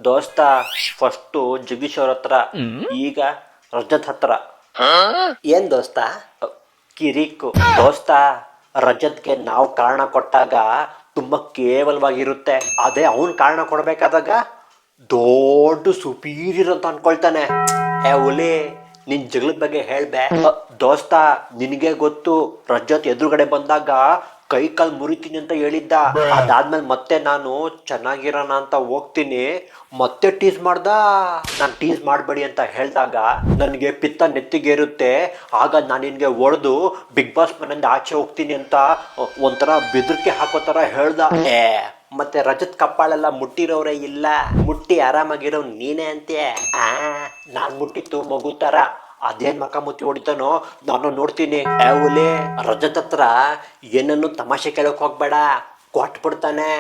ದೋಸ್ತ ಫಸ್ಟು ಜಗದೀಶ್ ಅವ್ರ ಹತ್ರ, ಈಗ ರಜತ್ ಹತ್ರ. ಏನ್ ದೋಸ್ತ? ಕಿರಿಕು ದೋಸ್ತ. ರಜತ್ಗೆ ನಾವು ಕಾರಣ ಕೊಟ್ಟಾಗ ತುಂಬಾ ಕೇವಲವಾಗಿರುತ್ತೆ, ಅದೇ ಅವನ್ ಕಾರಣ ಕೊಡ್ಬೇಕಾದಾಗ ದೊಡ್ಡ ಸುಪೀರಿಯರ್ ಅಂತ ಅನ್ಕೊಳ್ತಾನೆ. ಹುಲಿ, ನಿನ್ ಜಗಳದ ಬಗ್ಗೆ ಹೇಳ್ಬೆ. ದೋಸ್ತ, ನಿನಗೆ ಗೊತ್ತು, ರಜತ್ ಎದುರುಗಡೆ ಬಂದಾಗ ಕೈ ಕಾಲ್ ಮುರಿತೀನಿ ಅಂತ ಹೇಳಿದ್ದ. ಅದಾದ್ಮೇಲೆ ಮತ್ತೆ ನಾನು ಚೆನ್ನಾಗಿರೋಣ ಅಂತ ಹೋಗ್ತೀನಿ, ಮತ್ತೆ ಟೀಸ್ ಮಾಡ್ದ. ನಾನು ಟೀಸ್ ಮಾಡಬೇಡಿ ಅಂತ ಹೇಳಿದಾಗ ನನಗೆ ಪಿತ್ತ ನೆತ್ತಿಗೇರುತ್ತೆ. ಆಗ ನಾನು ನಿನ್ಗೆ ಹೊಡೆದು ಬಿಗ್ ಬಾಸ್ ಮನೆಯಿಂದ ಆಚೆ ಹೋಗ್ತೀನಿ ಅಂತ ಒಂಥರ ಬೆದರಿಕೆ ಹಾಕೋ ಥರ ಹೇಳ್ದ. ಮತ್ತೆ ರಜತ್ ಕಪ್ಪಾಳೆಲ್ಲ ಮುಟ್ಟಿರೋರೇ ಇಲ್ಲ, ಮುಟ್ಟಿ ಆರಾಮಾಗಿರೋ ನೀನೇ ಅಂತೆ. ನಾನ್ ಮುಟ್ಟಿತ್ತು ಮಗು ತರ. ಅದೇನ್ ಮಕ ಮುತ್ತಿ ಹೊಡಿತಾನೋ ನಾನು ನೋಡ್ತೀನಿ. ಹುಲಿ, ರಜತ್ ಹತ್ರ ಏನನ್ನು ತಮಾಷೆ ಕೇಳಕ್ ಹೋಗ್ಬೇಡ, ಕೊಟ್ಬಿಡ್ತಾನೆ.